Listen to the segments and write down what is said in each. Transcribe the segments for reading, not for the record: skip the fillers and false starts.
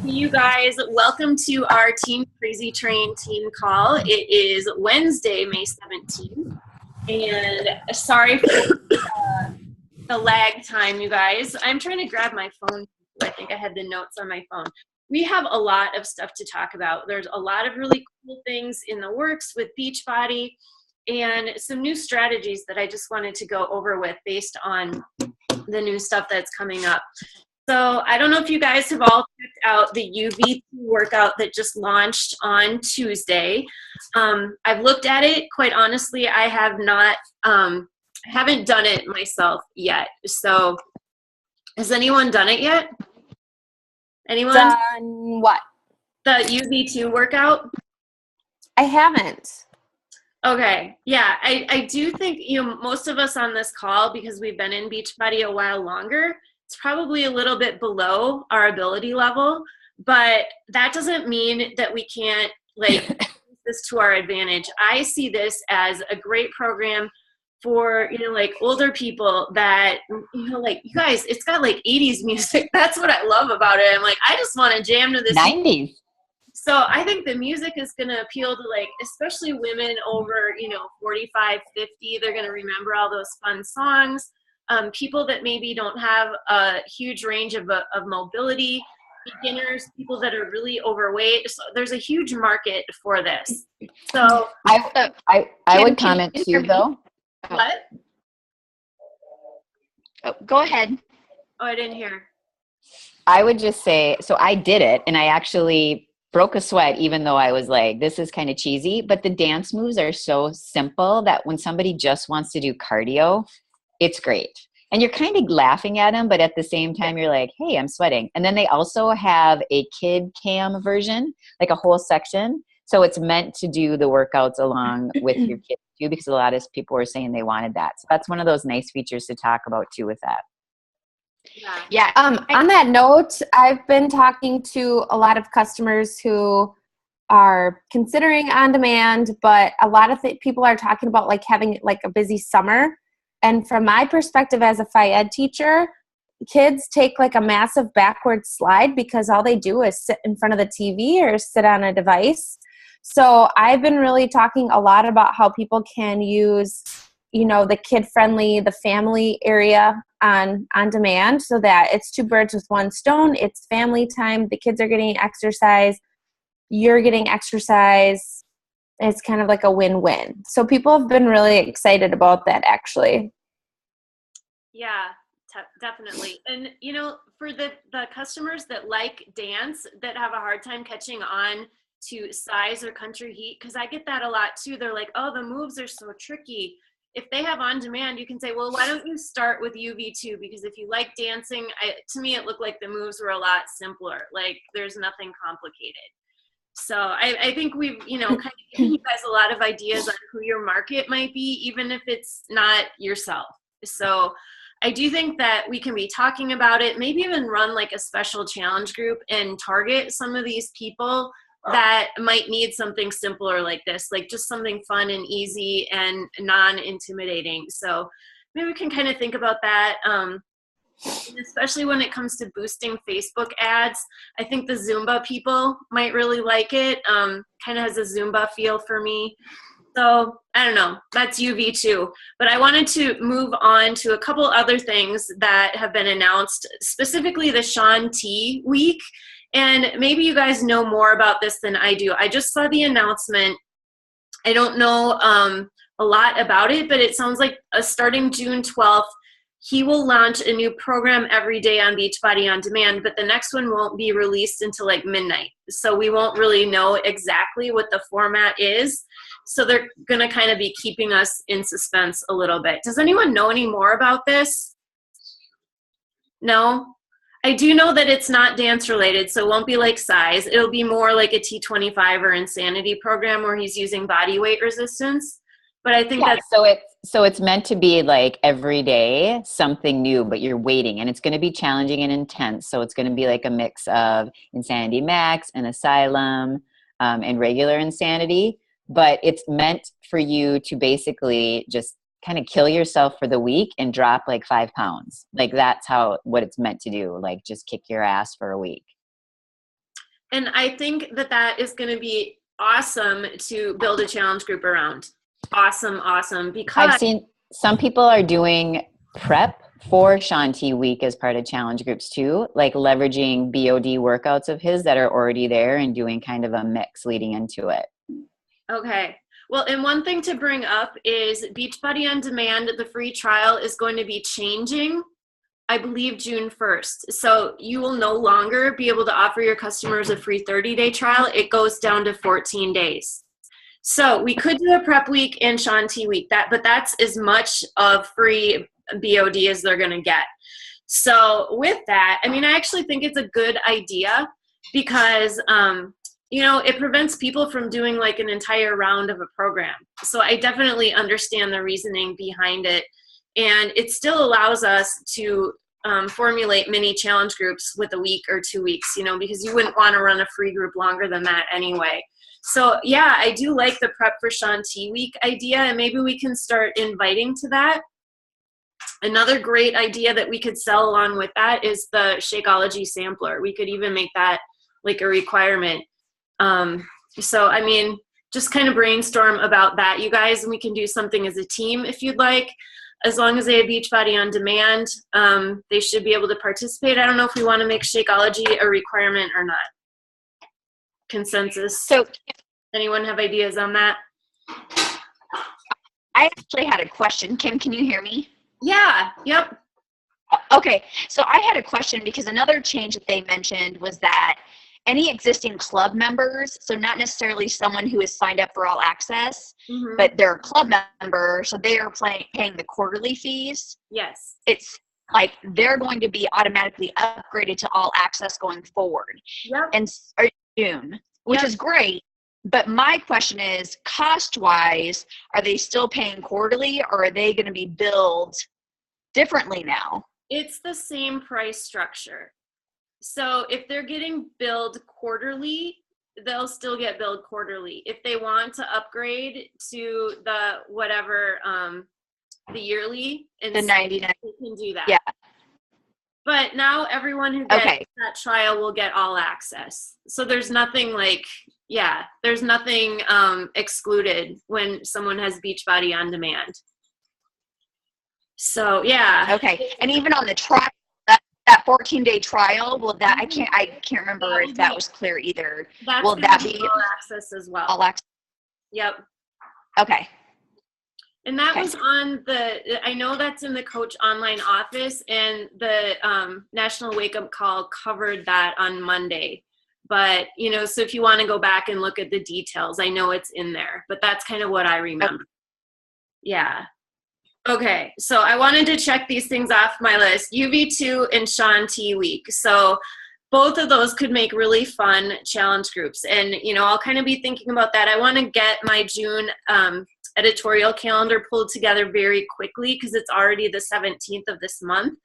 You guys, welcome to our Team Crazy Train team call. It is Wednesday, May 17th, and sorry for the lag time, you guys. I'm trying to grab my phone. I think I had the notes on my phone. We have a lot of stuff to talk about. There's a lot of really cool things in the works with Beachbody and some new strategies that I just wanted to go over with based on the new stuff that's coming up. So I don't know if you guys have all checked out the UV workout that just launched on Tuesday. I've looked at it. Quite honestly, I have not, haven't done it myself yet. So has anyone done it yet? Anyone? Done what? The UV2 workout? I haven't. Okay. Yeah, I do think, most of us on this call, because we've been in Beachbody a while longer, it's probably a little bit below our ability level, but that doesn't mean that we can't use this to our advantage. I see this as a great program for, older people that, you guys, it's got 80s music. That's what I love about it. I'm I just want to jam to this. 90s. So I think the music is going to appeal to especially women over, 45, 50. They're going to remember all those fun songs. People that maybe don't have a huge range of mobility, beginners, people that are really overweight. So there's a huge market for this. So I would comment too, though. What? Oh, go ahead. Oh, I didn't hear. I would just say, so I did it and I actually broke a sweat, even though I was this is kind of cheesy, but the dance moves are so simple that when somebody just wants to do cardio, it's great. And you're kind of laughing at them, but at the same time, you're like, hey, I'm sweating. And then they also have a kid cam version, a whole section. So it's meant to do the workouts along with your kids too, because a lot of people were saying they wanted that. So that's one of those nice features to talk about too with that. Yeah. On that note, I've been talking to a lot of customers who are considering on demand, but a lot of people are talking about having a busy summer. And from my perspective as a Phy Ed teacher, kids take a massive backward slide because all they do is sit in front of the TV or sit on a device. So I've been really talking a lot about how people can use, the kid-friendly, the family area on demand so that it's two birds with one stone. It's family time. The kids are getting exercise. You're getting exercise. It's kind of a win-win. So people have been really excited about that, actually. Yeah, definitely. And, for the customers that like dance, that have a hard time catching on to size or country heat, because I get that a lot too. They're like, oh, the moves are so tricky. If they have on demand, you can say, well, why don't you start with UV2? Because if you like dancing, to me, it looked like the moves were a lot simpler. There's nothing complicated. So I think we've, kind of given you guys a lot of ideas on who your market might be, even if it's not yourself. So I do think that we can be talking about it, maybe even run a special challenge group and target some of these people that might need something simpler like this, just something fun and easy and non-intimidating. So maybe we can kind of think about that. Especially when it comes to boosting Facebook ads. I think the Zumba people might really like it. Kind of has a Zumba feel for me. So I don't know, that's UV2. But I wanted to move on to a couple other things that have been announced, specifically the Shaun T week. And maybe you guys know more about this than I do. I just saw the announcement. I don't know a lot about it, but it sounds like starting June 12th, he will launch a new program every day on Beachbody On Demand, but the next one won't be released until midnight. So we won't really know exactly what the format is. So they're going to kind of be keeping us in suspense a little bit. Does anyone know any more about this? No? I do know that it's not dance related, so it won't be size. It'll be more like a T25 or Insanity program where he's using body weight resistance. But I think that's so it's meant to be every day something new, but you're waiting, and it's going to be challenging and intense. So it's going to be a mix of Insanity Max and Asylum and regular Insanity. But it's meant for you to basically just kind of kill yourself for the week and drop 5 pounds. That's what it's meant to do. Just kick your ass for a week. And I think that that is going to be awesome to build a challenge group around. Awesome. Because I've seen some people are doing prep for Shaun T week as part of challenge groups too, like leveraging BOD workouts of his that are already there and doing kind of a mix leading into it. Okay. Well, and one thing to bring up is Beachbody On Demand, the free trial is going to be changing, I believe, June 1st. So you will no longer be able to offer your customers a free 30-day trial. It goes down to 14 days. So we could do a prep week and Shaun T week, but that's as much of free BOD as they're going to get. So with that, I mean, I actually think it's a good idea because, it prevents people from doing like an entire round of a program. So I definitely understand the reasoning behind it. And it still allows us to formulate mini challenge groups with a week or 2 weeks, because you wouldn't want to run a free group longer than that anyway. So yeah, I do like the prep for Shaun T week idea, and maybe we can start inviting to that. Another great idea that we could sell along with that is the Shakeology sampler. We could even make that like a requirement. So, I mean, just kind of brainstorm about that, you guys, and we can do something as a team if you'd like. As long as they have Beachbody On Demand, they should be able to participate. I don't know if we want to make Shakeology a requirement or not. Consensus? So, anyone have ideas on that? I actually had a question. Kim, can you hear me? Yeah, yep. Okay, so I had a question because another change that they mentioned was that any existing club members, so not necessarily someone who is signed up for All Access, but they're a club member, so they are paying the quarterly fees. Yes. It's like they're going to be automatically upgraded to All Access going forward. Yep. And June, which is great. But my question is, cost-wise, are they still paying quarterly, or are they going to be billed differently now? It's the same price structure. So if they're getting billed quarterly, they'll still get billed quarterly. If they want to upgrade to the whatever, the yearly, the 99, they can do that. Yeah. But now everyone who gets that trial will get All Access. So there's nothing there's nothing excluded when someone has Beachbody On Demand. So yeah. Okay. And even on the trial, that 14-day trial, will that, I can't remember if that was clear either. Will that be All Access as well? All Access? Yep. Okay. And that was on I know that's in the Coach Online office, and the National Wake Up Call covered that on Monday. But, so if you want to go back and look at the details, I know it's in there, but that's kind of what I remember. Okay. Yeah. Okay. So I wanted to check these things off my list, UV2 and Shaun T week. So both of those could make really fun challenge groups. And, I'll kind of be thinking about that. I want to get my June editorial calendar pulled together very quickly because it's already the 17th of this month.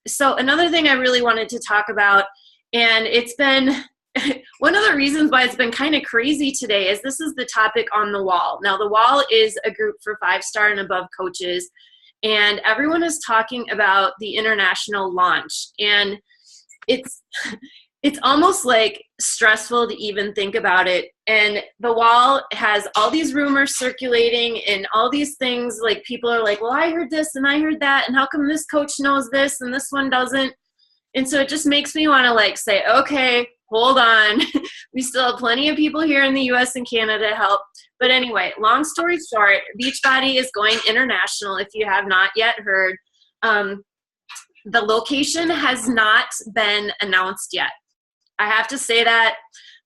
So another thing I really wanted to talk about, and it's been one of the reasons why it's been kind of crazy today, is this is the topic on the wall. Now, the wall is a group for 5-star and above coaches, and everyone is talking about the international launch. And it's almost like stressful to even think about it. And the wall has all these rumors circulating and all these things, like people are like, well, I heard this and I heard that, and how come this coach knows this and this one doesn't? And so it just makes me want to say, okay, hold on. We still have plenty of people here in the US and Canada to help. But anyway, long story short, Beachbody is going international, if you have not yet heard. The location has not been announced yet. I have to say that,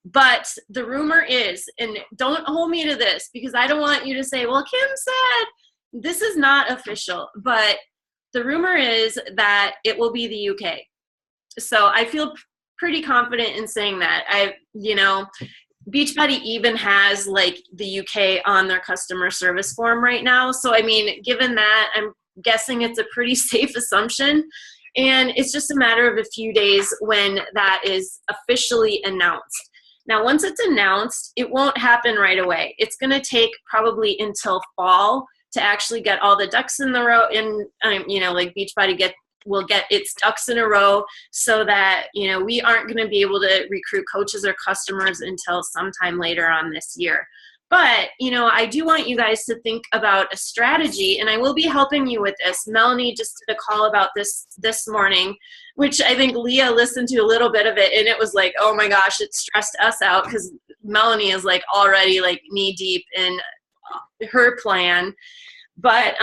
but the rumor is, and don't hold me to this because I don't want you to say, well, Kim said, this is not official, but the rumor is that it will be the UK. So I feel pretty confident in saying that. Beachbody even has the UK on their customer service form right now. So, I mean, given that, I'm guessing it's a pretty safe assumption. And it's just a matter of a few days when that is officially announced. Now, once it's announced, it won't happen right away. It's going to take probably until fall to actually get all the ducks in the row and, Beachbody will get its ducks in a row so that, we aren't going to be able to recruit coaches or customers until sometime later on this year. But, I do want you guys to think about a strategy, and I will be helping you with this. Melanie just did a call about this morning, which I think Leah listened to a little bit of it, and it was like, oh my gosh, it stressed us out because Melanie is like already like knee deep in her plan. But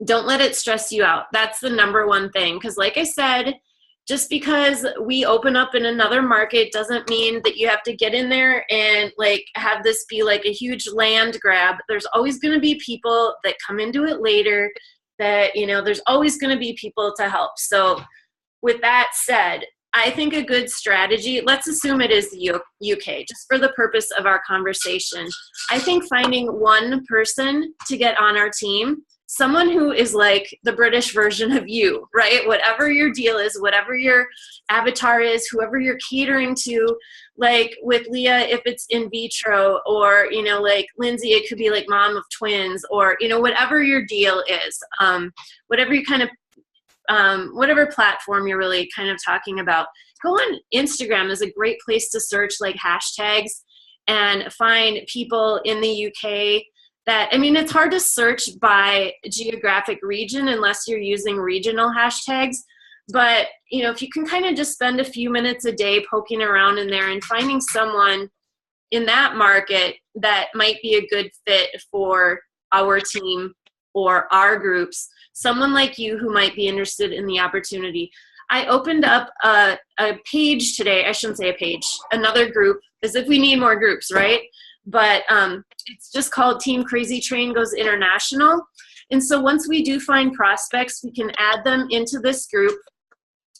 don't let it stress you out. That's the number one thing, because like I said, just because we open up in another market doesn't mean that you have to get in there and like have this be like a huge land grab. There's always going to be people that come into it later that, there's always going to be people to help. So with that said, I think a good strategy, let's assume it is the UK, just for the purpose of our conversation. I think finding one person to get on our team, someone who is like the British version of you, right? Whatever your deal is, whatever your avatar is, whoever you're catering to, like with Leah, if it's in vitro, or, like Lindsay, it could be like mom of twins, or, whatever your deal is, whatever you kind of, whatever platform you're really kind of talking about. Go on Instagram is a great place to search like hashtags and find people in the UK that, it's hard to search by geographic region unless you're using regional hashtags. But, if you can kind of just spend a few minutes a day poking around in there and finding someone in that market that might be a good fit for our team or our groups, someone like you who might be interested in the opportunity. I opened up a page today. I shouldn't say a page, another group, as if we need more groups, right? But it's just called Team Crazy Train Goes International. And so once we do find prospects, we can add them into this group.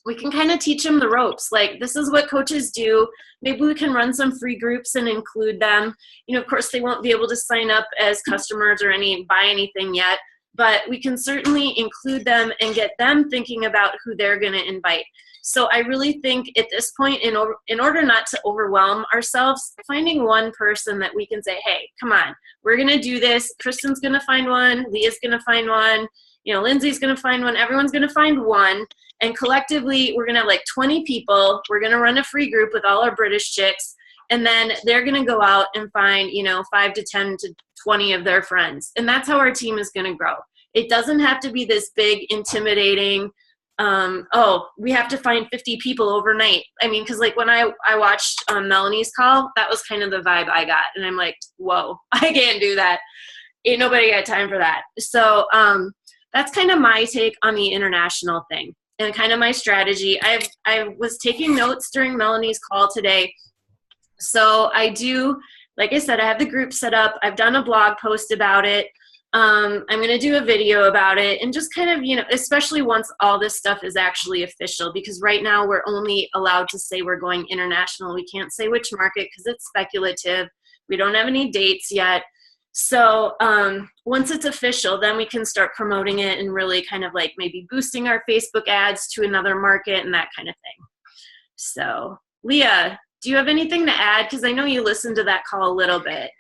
We can kind of teach them the ropes. Like, this is what coaches do. Maybe we can run some free groups and include them. Of course, they won't be able to sign up as customers or buy anything yet, but we can certainly include them and get them thinking about who they're going to invite. So I really think at this point, in order not to overwhelm ourselves, finding one person that we can say, hey, come on, we're going to do this. Kristen's going to find one. Leah's going to find one. Lindsay's going to find one. Everyone's going to find one. And collectively, we're going to have like 20 people. We're going to run a free group with all our British chicks. And then they're going to go out and find, 5 to 10 to 20 of their friends. And that's how our team is going to grow. It doesn't have to be this big, intimidating, we have to find 50 people overnight. Because like when I watched Melanie's call, that was kind of the vibe I got. And I'm like, whoa, I can't do that. Ain't nobody got time for that. So that's kind of my take on the international thing and kind of my strategy. I was taking notes during Melanie's call today. So I do, like I said, I have the group set up. I've done a blog post about it. I'm going to do a video about it and just kind of, especially once all this stuff is actually official, because right now we're only allowed to say we're going international. We can't say which market because it's speculative. We don't have any dates yet. So once it's official, then we can start promoting it and really kind of like maybe boosting our Facebook ads to another market and that kind of thing. So Leah, do you have anything to add? Because I know you listened to that call a little bit.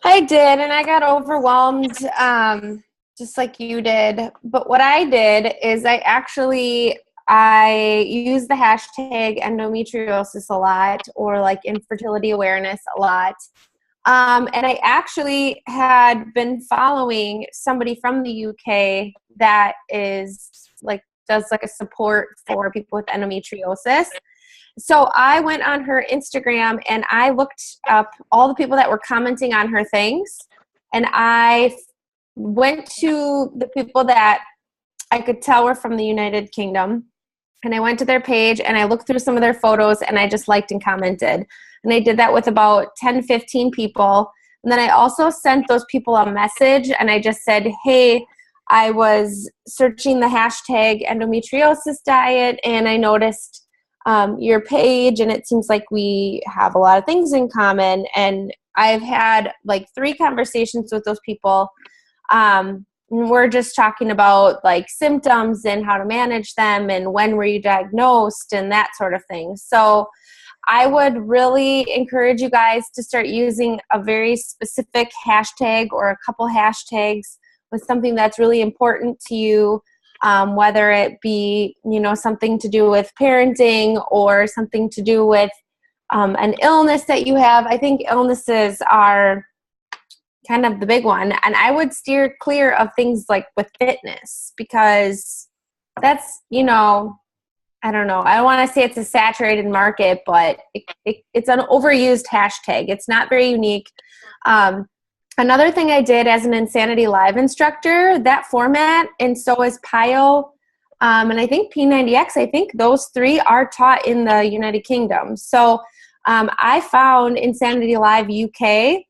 I did, and I got overwhelmed just like you did. But what I did is I use the hashtag endometriosis a lot, or like infertility awareness a lot. And I actually had been following somebody from the UK that is like, does like a support for people with endometriosis. So I went on her Instagram and I looked up all the people that were commenting on her things. And I went to the people that I could tell were from the United Kingdom. And I went to their page and I looked through some of their photos and I just liked and commented. And I did that with about 10, 15 people. And then I also sent those people a message and I just said, hey, I was searching the hashtag endometriosis diet and I noticed your page and it seems like we have a lot of things in common. And I've had like 3 conversations with those people. We're just talking about like symptoms and how to manage them and when were you diagnosed and that sort of thing. So I would really encourage you guys to start using a very specific hashtag or a couple hashtags with something that's really important to you. whether it be, something to do with parenting or something to do with an illness that you have. I think illnesses are kind of the big one. And I would steer clear of things like with fitness, because that's, I don't know. I don't want to say it's a saturated market, but it's an overused hashtag. It's not very unique. Another thing I did as an Insanity Live instructor, that format, and so is PIO, and I think P90X, I think those three are taught in the United Kingdom. So I found Insanity Live UK,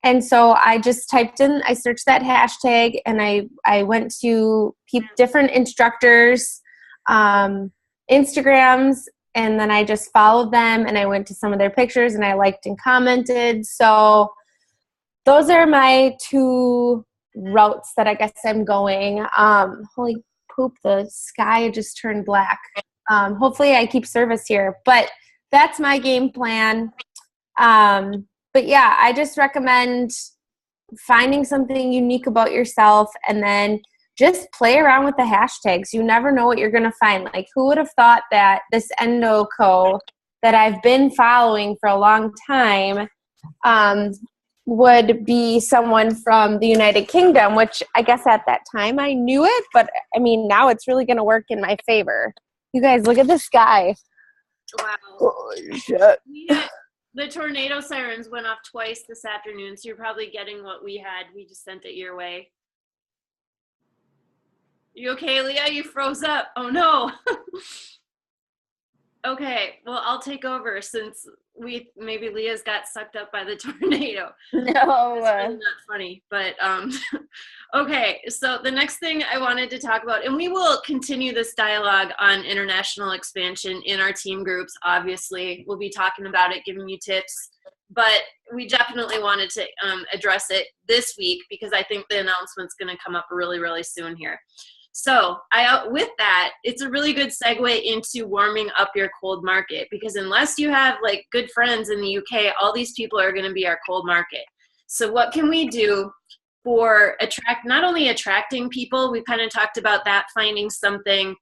and so I just I searched that hashtag, and I went to different instructors' Instagrams, and then I just followed them, and I went to some of their pictures, and I liked and commented. So those are my two routes that I guess I'm going. Holy poop, the sky just turned black. Hopefully I keep service here, but that's my game plan. But yeah, I just recommend finding something unique about yourself and then just play around with the hashtags. You never know what you're going to find. Like, who would have thought that this EndoCo that I've been following for a long time would be someone from the United Kingdom, which I guess at that time I knew it, but I mean, now it's really going to work in my favor. You guys, look at the sky. Wow. Holy shit. The tornado sirens went off twice this afternoon, so you're probably getting what we had. We just sent it your way. You okay, Leah? You froze up. Oh, no. Okay, well, I'll take over since maybe Leah's got sucked up by the tornado. No. It's really not funny, but okay, so the next thing I wanted to talk about, and we will continue this dialogue on international expansion in our team groups, obviously. We'll be talking about it, giving you tips, but we definitely wanted to address it this week because I think the announcement's going to come up really, really soon here. So with that, it's a really good segue into warming up your cold market, because unless you have like good friends in the UK, all these people are going to be our cold market. So what can we do for not only attracting people, we kind of talked about that, finding something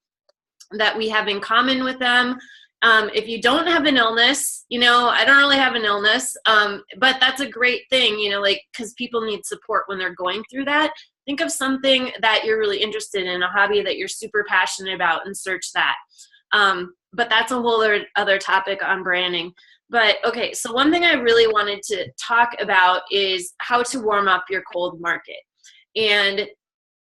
that we have in common with them. If you don't have an illness, I don't really have an illness, but that's a great thing, because people need support when they're going through that. Think of something that you're really interested in, a hobby that you're super passionate about, and search that. But that's a whole other topic on branding. But okay, so one thing I really wanted to talk about is how to warm up your cold market. And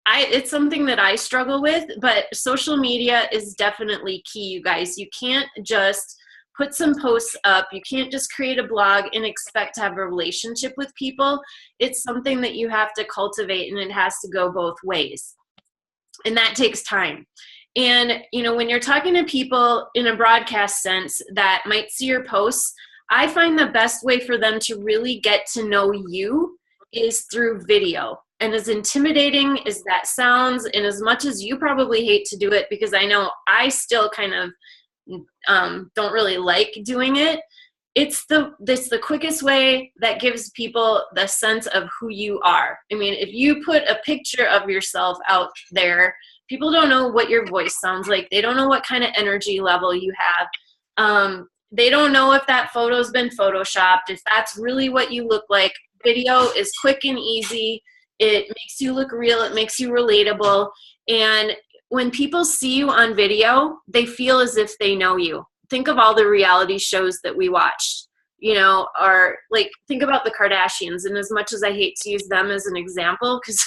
it's something that I struggle with, but social media is definitely key, you guys. You can't just put some posts up. You can't just create a blog and expect to have a relationship with people. It's something that you have to cultivate, and it has to go both ways. And that takes time. And, when you're talking to people in a broadcast sense that might see your posts, I find the best way for them to really get to know you is through video. And as intimidating as that sounds, and as much as you probably hate to do it, because I know I still kind of don't really like doing it, it's the quickest way that gives people the sense of who you are. I mean, if you put a picture of yourself out there, people don't know what your voice sounds like. They don't know what kind of energy level you have. They don't know if that photo's been photoshopped, if that's really what you look like. Video is quick and easy. It makes you look real. It makes you relatable. And when people see you on video, they feel as if they know you. Think of all the reality shows that we watched, or like, think about the Kardashians. And as much as I hate to use them as an example, because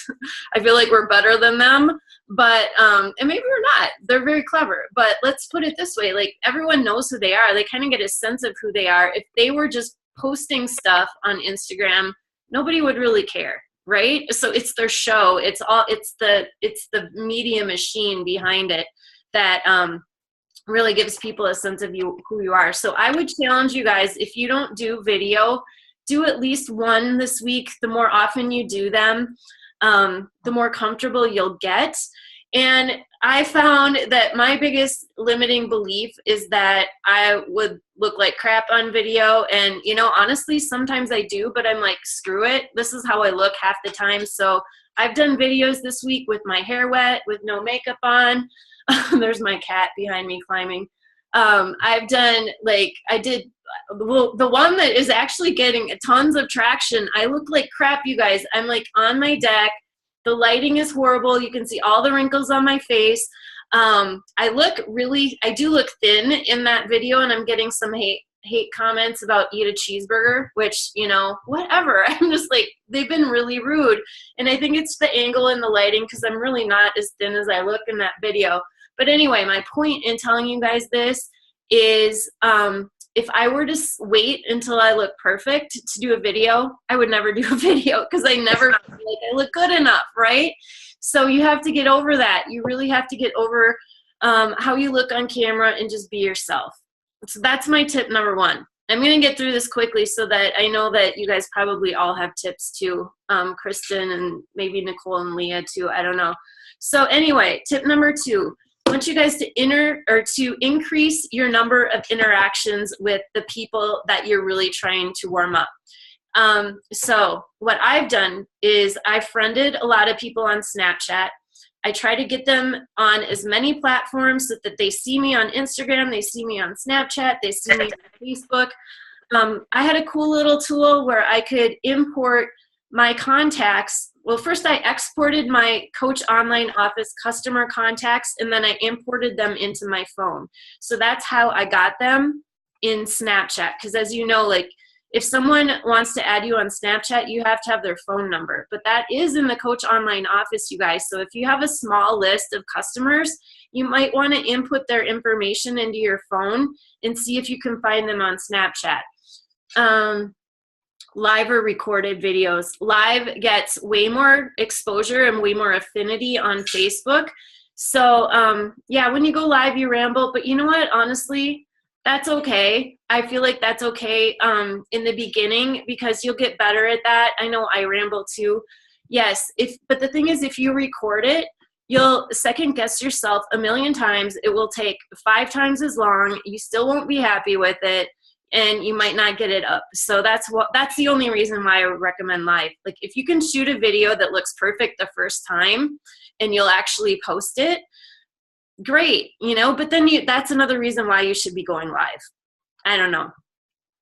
I feel like we're better than them, but, and maybe we're not, they're very clever, but let's put it this way. Like, everyone knows who they are. They kind of get a sense of who they are. If they were just posting stuff on Instagram, nobody would really care. Right? So it's their show. It's the media machine behind it that really gives people a sense of who you are. So I would challenge you guys, if you don't do video, do at least one this week. The more often you do them, the more comfortable you'll get. And I found that my biggest limiting belief is that I would look like crap on video. And, honestly, sometimes I do, but I'm like, screw it. This is how I look half the time. So I've done videos this week with my hair wet, with no makeup on. There's my cat behind me climbing. I've done, the one that is actually getting tons of traction. I look like crap, you guys. I'm like on my deck. The lighting is horrible. You can see all the wrinkles on my face. I do look thin in that video, and I'm getting some hate comments about eat a cheeseburger, which, whatever. I'm just like, they've been really rude. And I think it's the angle and the lighting, because I'm really not as thin as I look in that video. But anyway, my point in telling you guys this is, if I were to wait until I look perfect to do a video, I would never do a video, because I never feel like I look good enough, right? So you have to get over that. You really have to get over how you look on camera and just be yourself. So that's my tip number one. I'm going to get through this quickly so that I know that you guys probably all have tips too. Kristen and maybe Nicole and Leah too. I don't know. So anyway, tip number two. I want you guys to increase your number of interactions with the people that you're really trying to warm up. So what I've done is I've friended a lot of people on Snapchat. I try to get them on as many platforms so that they see me on Instagram, they see me on Snapchat, they see me on Facebook. I had a cool little tool where I could import my contacts. Well, first I exported my Coach Online Office customer contacts, and then I imported them into my phone. So that's how I got them in Snapchat. Because as you know, if someone wants to add you on Snapchat, you have to have their phone number. But that is in the Coach Online Office, you guys. So if you have a small list of customers, you might want to input their information into your phone and see if you can find them on Snapchat. Live or recorded videos. Live gets way more exposure and way more affinity on Facebook. So yeah, when you go live, you ramble. But you know what? Honestly, that's okay. I feel like that's okay in the beginning, because you'll get better at that. I know I ramble too. Yes, but the thing is, if you record it, you'll second guess yourself a million times. It will take 5 times as long. You still won't be happy with it, and you might not get it up. So that's the only reason why I would recommend live. Like, if you can shoot a video that looks perfect the first time and you'll actually post it, great, but then that's another reason why you should be going live. I don't know.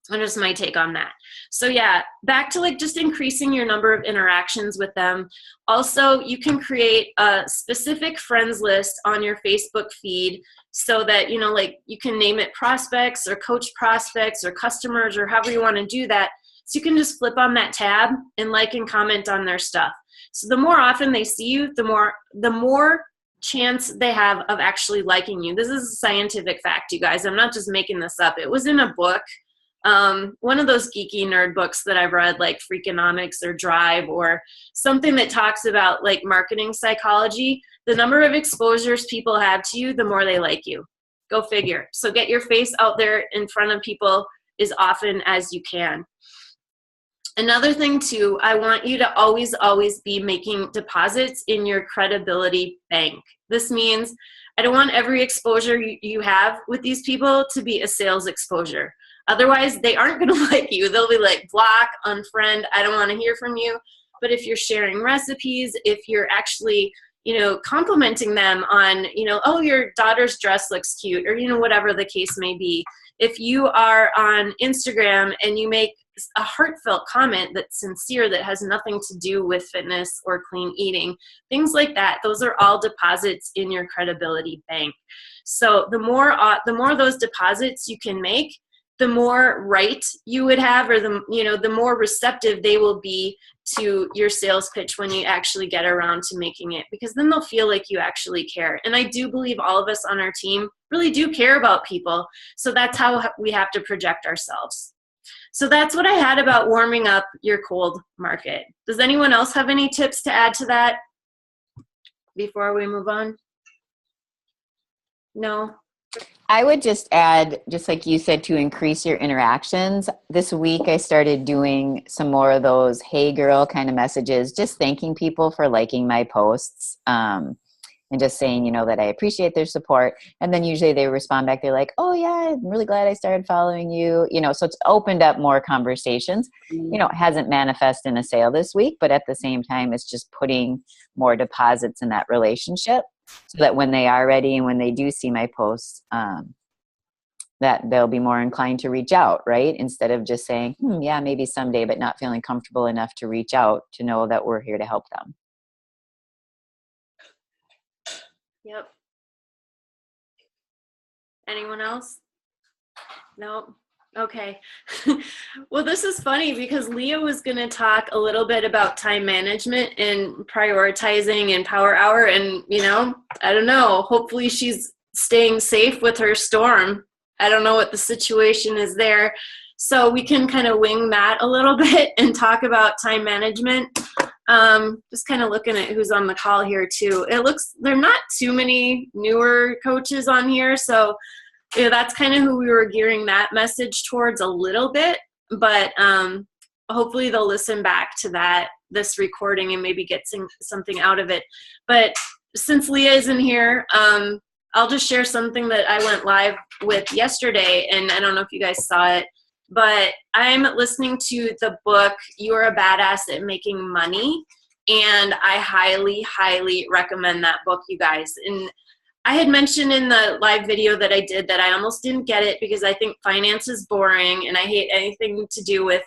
That's just my take on that. So yeah, back to just increasing your number of interactions with them. Also, you can create a specific friends list on your Facebook feed so that, you can name it prospects or coach prospects or customers or however you want to do that. So you can just flip on that tab and like and comment on their stuff. So the more often they see you, the more chance they have of actually liking you. This is a scientific fact, you guys. I'm not just making this up. It was in a book, one of those geeky nerd books that I've read, like Freakonomics or Drive, or something that talks about marketing psychology. The number of exposures people have to you, the more they like you. Go figure. So get your face out there in front of people as often as you can. Another thing too, I want you to always be making deposits in your credibility bank. This means I don't want every exposure you have with these people to be a sales exposure. Otherwise, they aren't going to like you. They'll be like, block, unfriend, I don't want to hear from you. But if you're sharing recipes, if you're actually, complimenting them on, oh, your daughter's dress looks cute, or, whatever the case may be. If you are on Instagram and you make a heartfelt comment that's sincere, that has nothing to do with fitness or clean eating, things like that, those are all deposits in your credibility bank. So the more those deposits you can make, the more right you would have, or the more receptive they will be to your sales pitch when you actually get around to making it, because then they'll feel like you actually care. And I do believe all of us on our team really do care about people. So that's how we have to project ourselves. So that's what I had about warming up your cold market. Does anyone else have any tips to add to that before we move on? No? I would just add, just like you said, to increase your interactions. This week I started doing some more of those hey girl kind of messages, just thanking people for liking my posts. And and just saying, that I appreciate their support. And then usually they respond back. They're like, oh yeah, I'm really glad I started following you. So it's opened up more conversations. It hasn't manifested in a sale this week, but at the same time, it's just putting more deposits in that relationship so that when they are ready and when they do see my posts, that they'll be more inclined to reach out, right? Instead of just saying, yeah, maybe someday, but not feeling comfortable enough to reach out to know that we're here to help them. Yep. Anyone else? No. Okay. Well, this is funny because Leah was going to talk a little bit about time management and prioritizing and Power Hour. And, I don't know, hopefully she's staying safe with her storm. I don't know what the situation is there. So we can kind of wing that a little bit and talk about time management. Just kind of looking at who's on the call here too. It looks, there are not too many newer coaches on here. So that's kind of who we were gearing that message towards a little bit, but hopefully they'll listen back to this recording and maybe get something out of it. But since Leah isn't here, I'll just share something that I went live with yesterday, and I don't know if you guys saw it, but I'm listening to the book, You're a Badass at Making Money, and I highly, highly recommend that book, you guys. And I had mentioned in the live video that I did that I almost didn't get it because I think finance is boring, and I hate anything to do with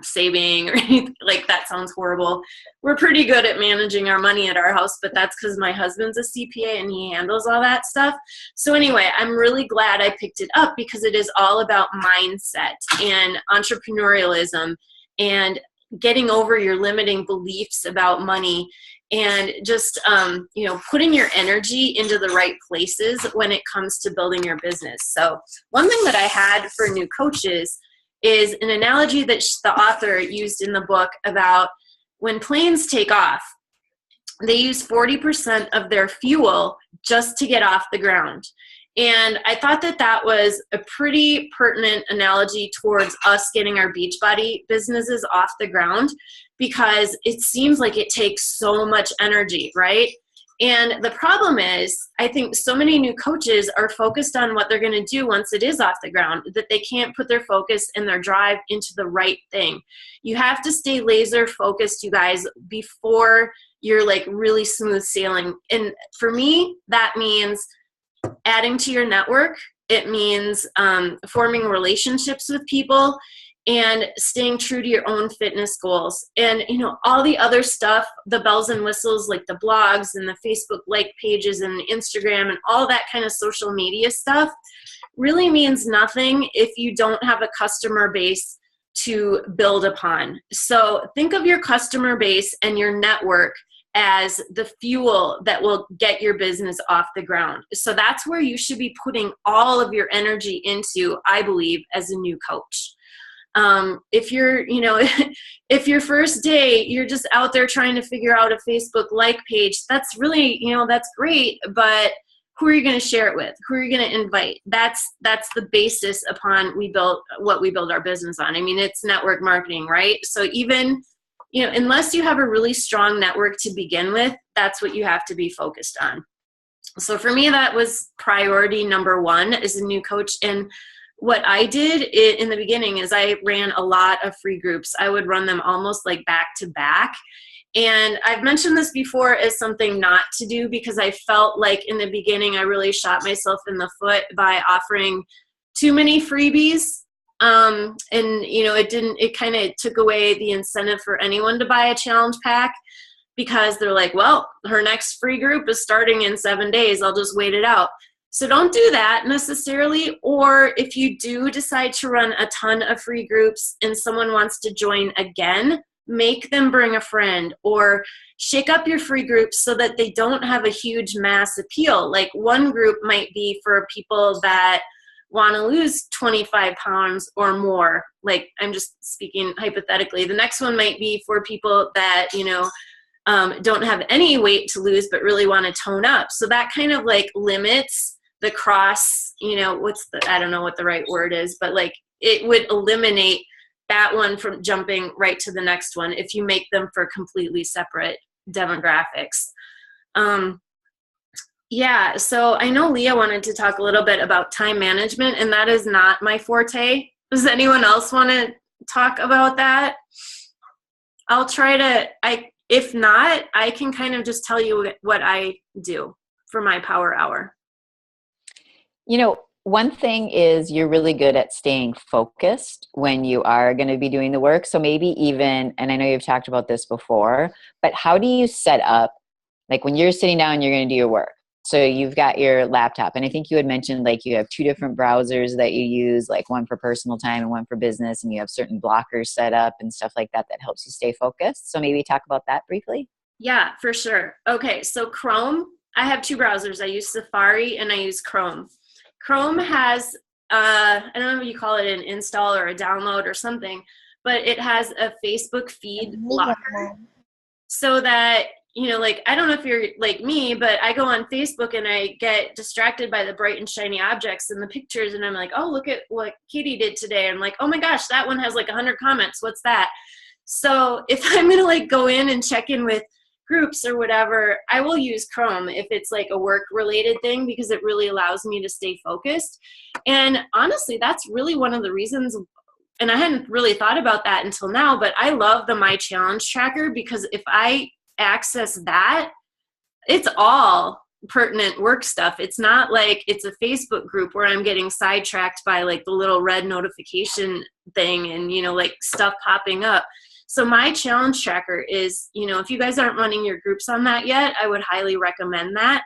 saving or anything. Like, that sounds horrible. We're pretty good at managing our money at our house, but that's because my husband's a CPA and he handles all that stuff. So anyway, I'm really glad I picked it up because it is all about mindset and entrepreneurialism and getting over your limiting beliefs about money and just, putting your energy into the right places when it comes to building your business. So one thing that I had for new coaches is an analogy that the author used in the book about when planes take off, they use 40% of their fuel just to get off the ground. And I thought that was a pretty pertinent analogy towards us getting our Beachbody businesses off the ground, because it seems like it takes so much energy, right? And the problem is, I think so many new coaches are focused on what they're going to do once it is off the ground, that they can't put their focus and their drive into the right thing. You have to stay laser focused, you guys, before you're really smooth sailing. And for me, that means adding to your network. It means forming relationships with people and staying true to your own fitness goals. And, all the other stuff, the bells and whistles, like the blogs and the Facebook like pages and Instagram and all that kind of social media stuff really means nothing if you don't have a customer base to build upon. So think of your customer base and your network as the fuel that will get your business off the ground. So that's where you should be putting all of your energy into, I believe, as a new coach. If you're, if your first day, you're just out there trying to figure out a Facebook like page, that's really, that's great, but who are you going to share it with? Who are you going to invite? That's the basis upon what we build our business on. I mean, it's network marketing, right? So even, unless you have a really strong network to begin with, that's what you have to be focused on. So for me, that was priority number one as a new coach. And what I did in the beginning is I ran a lot of free groups. I would run them almost like back to back. And I've mentioned this before as something not to do because I felt like in the beginning I really shot myself in the foot by offering too many freebies. And it kind of took away the incentive for anyone to buy a challenge pack, because they're like, well, her next free group is starting in 7 days. I'll just wait it out. So don't do that necessarily. Or if you do decide to run a ton of free groups and someone wants to join again, make them bring a friend, or shake up your free groups so that they don't have a huge mass appeal. Like, one group might be for people that want to lose 25 pounds or more. Like, I'm just speaking hypothetically. The next one might be for people that, don't have any weight to lose but really want to tone up. So that kind of limits the cross, I don't know what the right word is, but it would eliminate that one from jumping right to the next one if you make them for completely separate demographics. Yeah, so I know Leah wanted to talk a little bit about time management, and that is not my forte. Does anyone else want to talk about that? I'll try to, if not, I can kind of just tell you what I do for my power hour. You know, one thing is you're really good at staying focused when you are going to be doing the work. So maybe even, and I know you've talked about this before, but how do you set up, like when you're sitting down and you're going to do your work? So you've got your laptop, and I think you had mentioned like you have 2 different browsers that you use, like one for personal time and one for business, and you have certain blockers set up and stuff like that that helps you stay focused. So maybe talk about that briefly. Yeah, for sure. Okay, so Chrome, I have 2 browsers. I use Safari and I use Chrome. Chrome has, I don't know if you call it an install or a download or something, but it has a Facebook feed blocker so that, you know, like, I don't know if you're like me, but I go on Facebook and I get distracted by the bright and shiny objects and the pictures, and I'm like, oh, look at what Katie did today. I'm like, oh my gosh, that one has like 100 comments. What's that? So if I'm going to like go in and check in with groups or whatever, I will use Chrome if it's like a work related thing, because it really allows me to stay focused. And honestly, that's really one of the reasons, and I hadn't really thought about that until now, but I love the My Challenge tracker, because if I access that, it's all pertinent work stuff. It's not like it's a Facebook group where I'm getting sidetracked by like the little red notification thing and, you know, like stuff popping up. So My Challenge tracker is, you know, if you guys aren't running your groups on that yet, I would highly recommend that,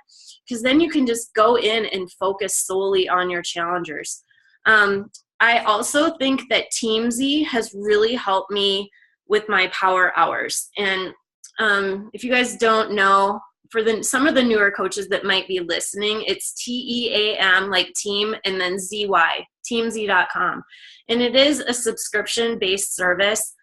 because then you can just go in and focus solely on your challengers. I also think that Teamzy has really helped me with my power hours. And if you guys don't know, for some of the newer coaches that might be listening, it's TEAM, like team, and then ZY, teamzy.com. And it is a subscription-based service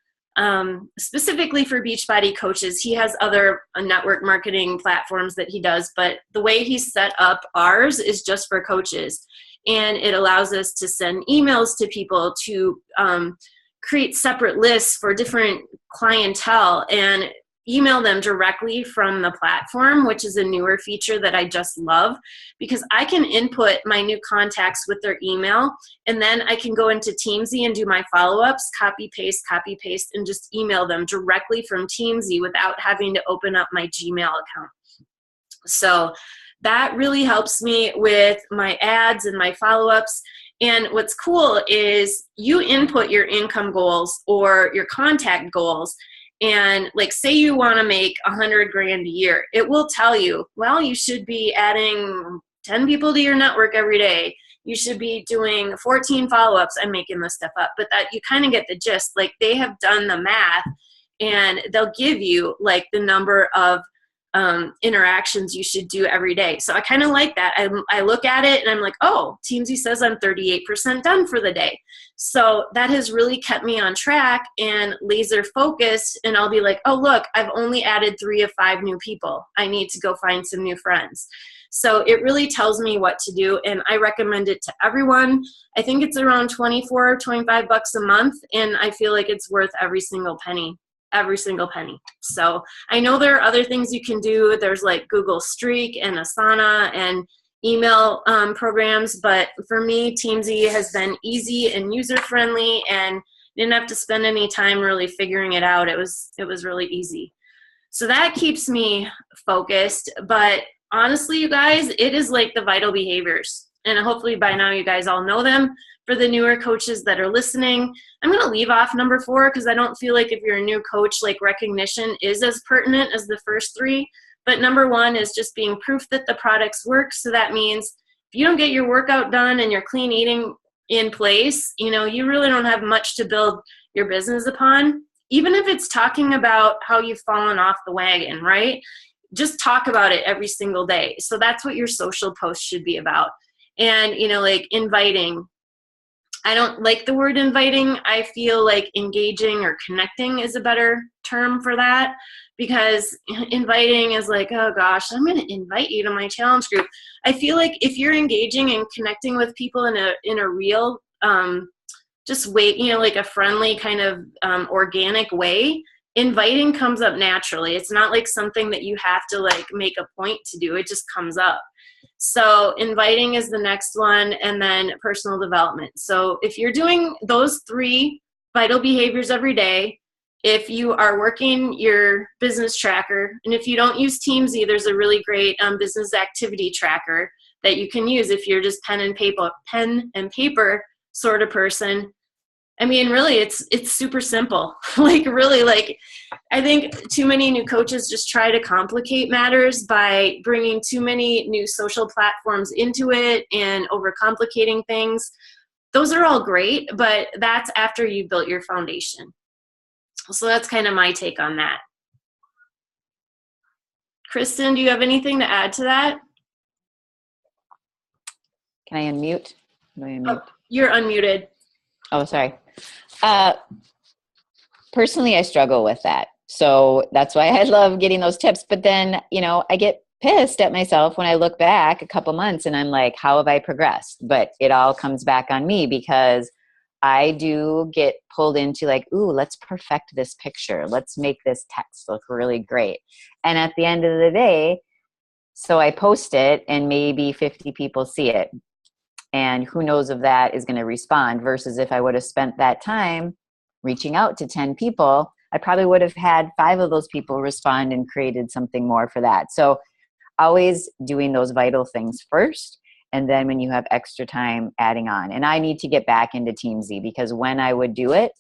specifically for Beachbody coaches. He has other network marketing platforms that he does, but the way he set up ours is just for coaches. And it allows us to send emails to people, to create separate lists for different clientele, and email them directly from the platform, which is a newer feature that I just love, because I can input my new contacts with their email, and then I can go into Teamzy and do my follow-ups, copy, paste, and just email them directly from Teamzy without having to open up my Gmail account. So that really helps me with my ads and my follow-ups. And what's cool is you input your income goals or your contact goals, and like, say you want to make 100 grand a year, it will tell you, well, you should be adding 10 people to your network every day. You should be doing 14 follow-ups. I'm making this stuff up, but that you kind of get the gist. Like, they have done the math, and they'll give you like the number of interactions you should do every day. So I kind of like that. I look at it and I'm like, oh, Teamzy says I'm 38% done for the day. So that has really kept me on track and laser focused. And I'll be like, oh, look, I've only added 3 of 5 new people. I need to go find some new friends. So it really tells me what to do, and I recommend it to everyone. I think it's around $24, $25 a month, and I feel like it's worth every single penny. So I know there are other things you can do. There's like Google Streak and Asana and email programs, but for me, Teamzy has been easy and user-friendly, and didn't have to spend any time really figuring it out. It was really easy. So that keeps me focused, but honestly, you guys, it is like the vital behaviors, and hopefully by now you guys all know them. For the newer coaches that are listening, I'm going to leave off number 4, because I don't feel like if you're a new coach, like, recognition is as pertinent as the first 3. But number 1 is just being proof that the products work. So that means if you don't get your workout done and your clean eating in place, you know, you really don't have much to build your business upon. Even if it's talking about how you've fallen off the wagon, right? Just talk about it every single day. So that's what your social post should be about. And, you know, like, inviting. I don't like the word inviting. I feel like engaging or connecting is a better term for that, because inviting is like, oh gosh, I'm going to invite you to my challenge group. I feel like if you're engaging and connecting with people in a real, just way, you know, like a friendly kind of organic way, inviting comes up naturally. It's not like something that you have to like make a point to do. It just comes up. So inviting is the next one, and then personal development. So if you're doing those 3 vital behaviors every day, if you are working your business tracker, and if you don't use Teamsy, there's a really great business activity tracker that you can use if you're just pen and paper sort of person. I mean, really, it's super simple. Like, really, like, I think too many new coaches just try to complicate matters by bringing too many new social platforms into it and overcomplicating things. Those are all great, but that's after you built your foundation. So that's kind of my take on that. Kristen, do you have anything to add to that? Can I unmute? Oh, you're unmuted. Oh, sorry. Personally, I struggle with that. So that's why I love getting those tips. But then, I get pissed at myself when I look back a couple months and I'm like, how have I progressed? But it all comes back on me because I do get pulled into like, ooh, let's perfect this picture. Let's make this text look really great. And at the end of the day, so I post it and maybe 50 people see it. And who knows if that is going to respond versus if I would have spent that time reaching out to 10 people, I probably would have had 5 of those people respond and created something more for that. So always doing those vital things first. And then when you have extra time, adding on. And I need to get back into Teamsy because when I would do it,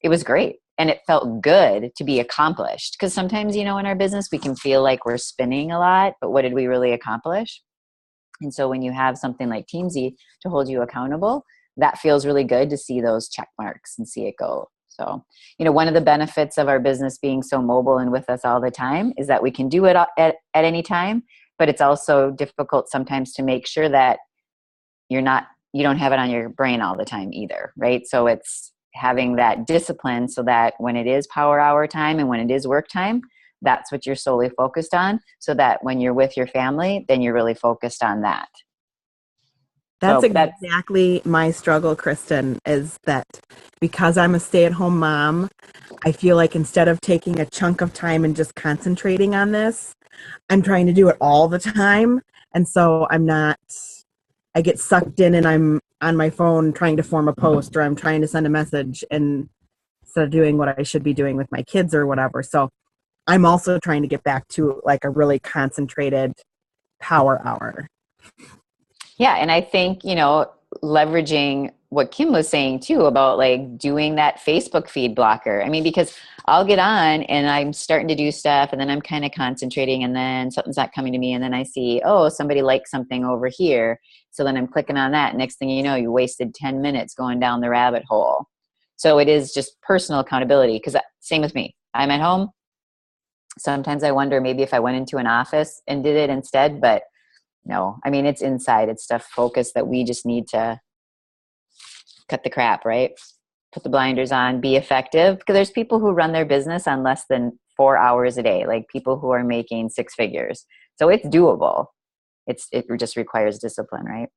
it was great. And it felt good to be accomplished. Because sometimes, in our business, we can feel like we're spinning a lot, but what did we really accomplish? And so when you have something like Teamsy to hold you accountable, that feels really good to see those check marks and see it go. So, one of the benefits of our business being so mobile and with us all the time is that we can do it at any time, but it's also difficult sometimes to make sure that you don't have it on your brain all the time either, right? So it's having that discipline so that when it is power hour time and when it is work time, that's what you're solely focused on, so that when you're with your family, then you're really focused on that. That's exactly my struggle, Kristen, is that because I'm a stay-at-home mom, I feel like instead of taking a chunk of time and just concentrating on this, I'm trying to do it all the time. And so I get sucked in and I'm on my phone trying to form a post or I'm trying to send a message and instead of doing what I should be doing with my kids or whatever. So I'm also trying to get back to like a really concentrated power hour. Yeah. And I think, leveraging what Kim was saying too about like doing that Facebook feed blocker. I mean, because I'll get on and I'm starting to do stuff and then I'm kind of concentrating and then something's not coming to me. And then I see, oh, somebody liked something over here. So then I'm clicking on that. Next thing you know, you wasted 10 minutes going down the rabbit hole. So it is just personal accountability because same with me. I'm at home. Sometimes I wonder maybe if I went into an office and did it instead, but no, I mean, it's inside. It's stuff focused that we just need to cut the crap, right? Put the blinders on, be effective. Because there's people who run their business on less than 4 hours a day, like people who are making 6 figures. So it's doable. It just requires discipline, right?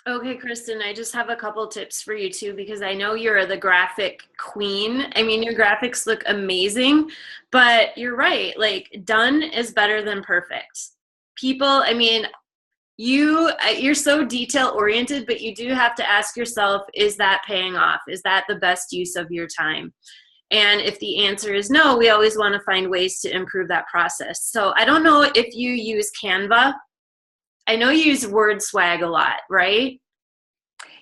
Okay, Kristen, I just have a couple tips for you too, because I know you're the graphic queen. I mean, your graphics look amazing, but you're right. Like, done is better than perfect. People, I mean, you're so detail oriented, but you do have to ask yourself, is that paying off? Is that the best use of your time? And if the answer is no, we always want to find ways to improve that process. So I don't know if you use Canva. I know you use WordSwag a lot, right?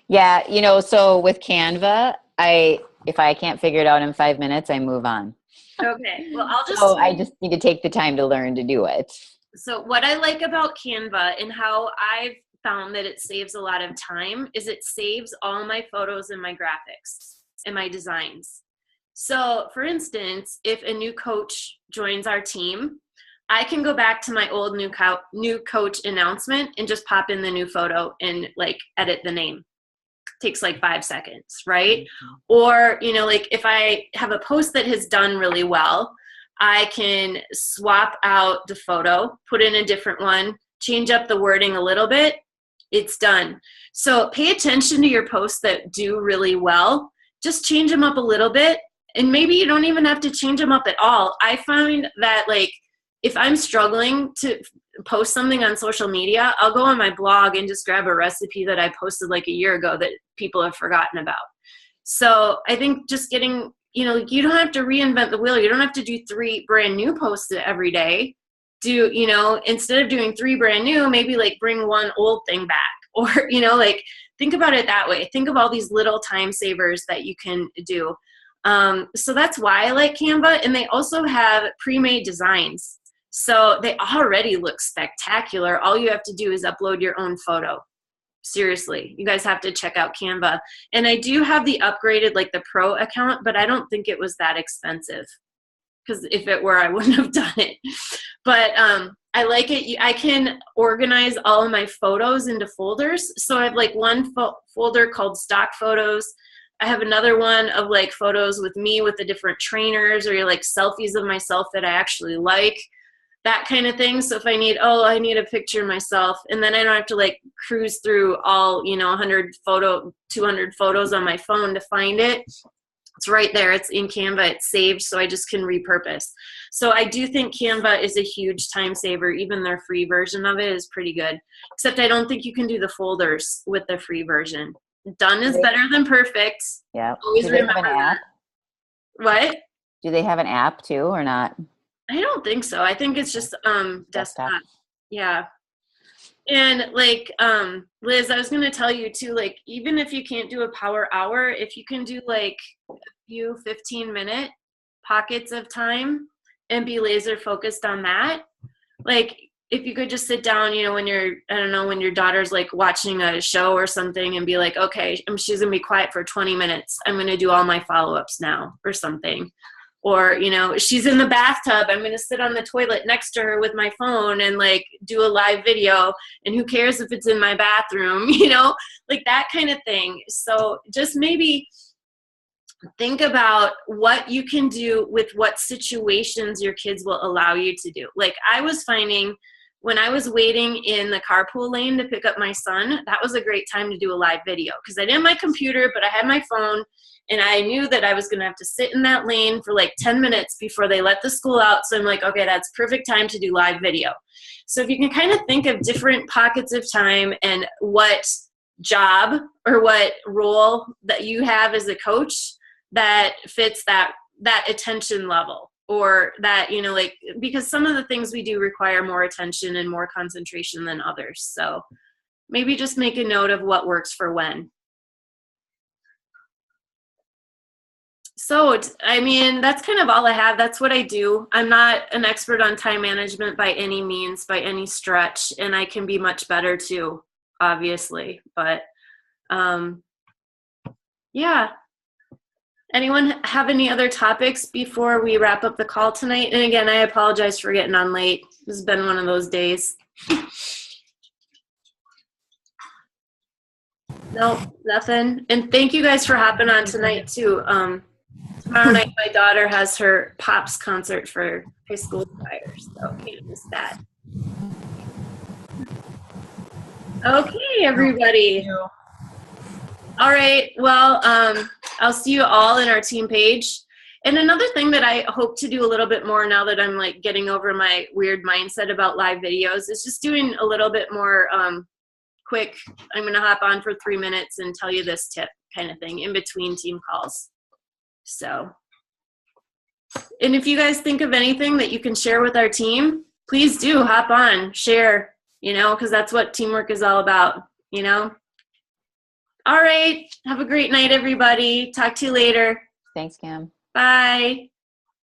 Yeah, so with Canva, if I can't figure it out in 5 minutes, I move on. Okay, well, I just need to take the time to learn to do it. So what I like about Canva and how I've found that it saves a lot of time is it saves all my photos and my graphics and my designs. So for instance, if a new coach joins our team, I can go back to my old new coach announcement and just pop in the new photo and like edit the name. Takes like 5 seconds, right? Mm-hmm. Or, like if I have a post that has done really well, I can swap out the photo, put in a different one, change up the wording a little bit. It's done. So pay attention to your posts that do really well. Just change them up a little bit And maybe you don't even have to change them up at all. I find that like, if I'm struggling to post something on social media, I'll go on my blog and just grab a recipe that I posted like a year ago that people have forgotten about. So I think just getting, you know, you don't have to reinvent the wheel. You don't have to do 3 brand new posts every day. Do, you know, instead of doing 3 brand new, maybe like bring 1 old thing back, or, you know, like think about it that way. Think of all these little time savers that you can do. So that's why I like Canva. And they also have pre-made designs. So they already look spectacular. All you have to do is upload your own photo. Seriously, you guys have to check out Canva. And I do have the upgraded, like the pro account, but I don't think it was that expensive, because if it were, I wouldn't have done it. But I like it. I can organize all of my photos into folders. So I have like one folder called stock photos. I have another one of like photos with me with the different trainers, or like selfies of myself that I actually like, that kind of thing. So if I need, I need a picture of myself, and then I don't have to like cruise through all, 200 photos on my phone to find it. It's right there. It's in Canva. It's saved, so I just can repurpose. So I do think Canva is a huge time saver. Even their free version of it is pretty good, except I don't think you can do the folders with the free version. Done is better than perfect. Yeah. Always remember that. What? Do they have an app too, or not? I don't think so. I think it's just desktop. Yeah. And like Liz, I was going to tell you too, like even if you can't do a power hour, if you can do like a few 15-minute pockets of time and be laser focused on that, like if you could just sit down, when when your daughter's like watching a show or something, and be like, okay, she's going to be quiet for 20 minutes. I'm going to do all my follow-ups now, or something. Or, she's in the bathtub, I'm going to sit on the toilet next to her with my phone and like do a live video, and who cares if it's in my bathroom, like that kind of thing. So just maybe think about what you can do with what situations your kids will allow you to do. Like I was finding when I was waiting in the carpool lane to pick up my son, that was a great time to do a live video, because I didn't have my computer, but I had my phone. And I knew that I was going to have to sit in that lane for like 10 minutes before they let the school out. So I'm like, okay, that's perfect time to do live video. So if you can kind of think of different pockets of time and what job or what role that you have as a coach that fits that attention level, or that, like, because some of the things we do require more attention and more concentration than others. So maybe just make a note of what works for when. So, that's kind of all I have. That's what I do. I'm not an expert on time management by any means, by any stretch, and I can be much better too, obviously. But, yeah. Anyone have any other topics before we wrap up the call tonight? And again, I apologize for getting on late. This has been one of those days. Nope, nothing. And thank you guys for hopping on tonight too. Tomorrow night, my daughter has her Pops concert for high school choir, so can't miss that. Okay, everybody. All right, well, I'll see you all in our team page. And another thing that I hope to do a little bit more now that I'm like getting over my weird mindset about live videos is just doing a little bit more quick, I'm going to hop on for 3 minutes and tell you this tip kind of thing in between team calls. So, and if you guys think of anything that you can share with our team, please do hop on, share, because that's what teamwork is all about, All right. Have a great night, everybody. Talk to you later. Thanks, Cam. Bye.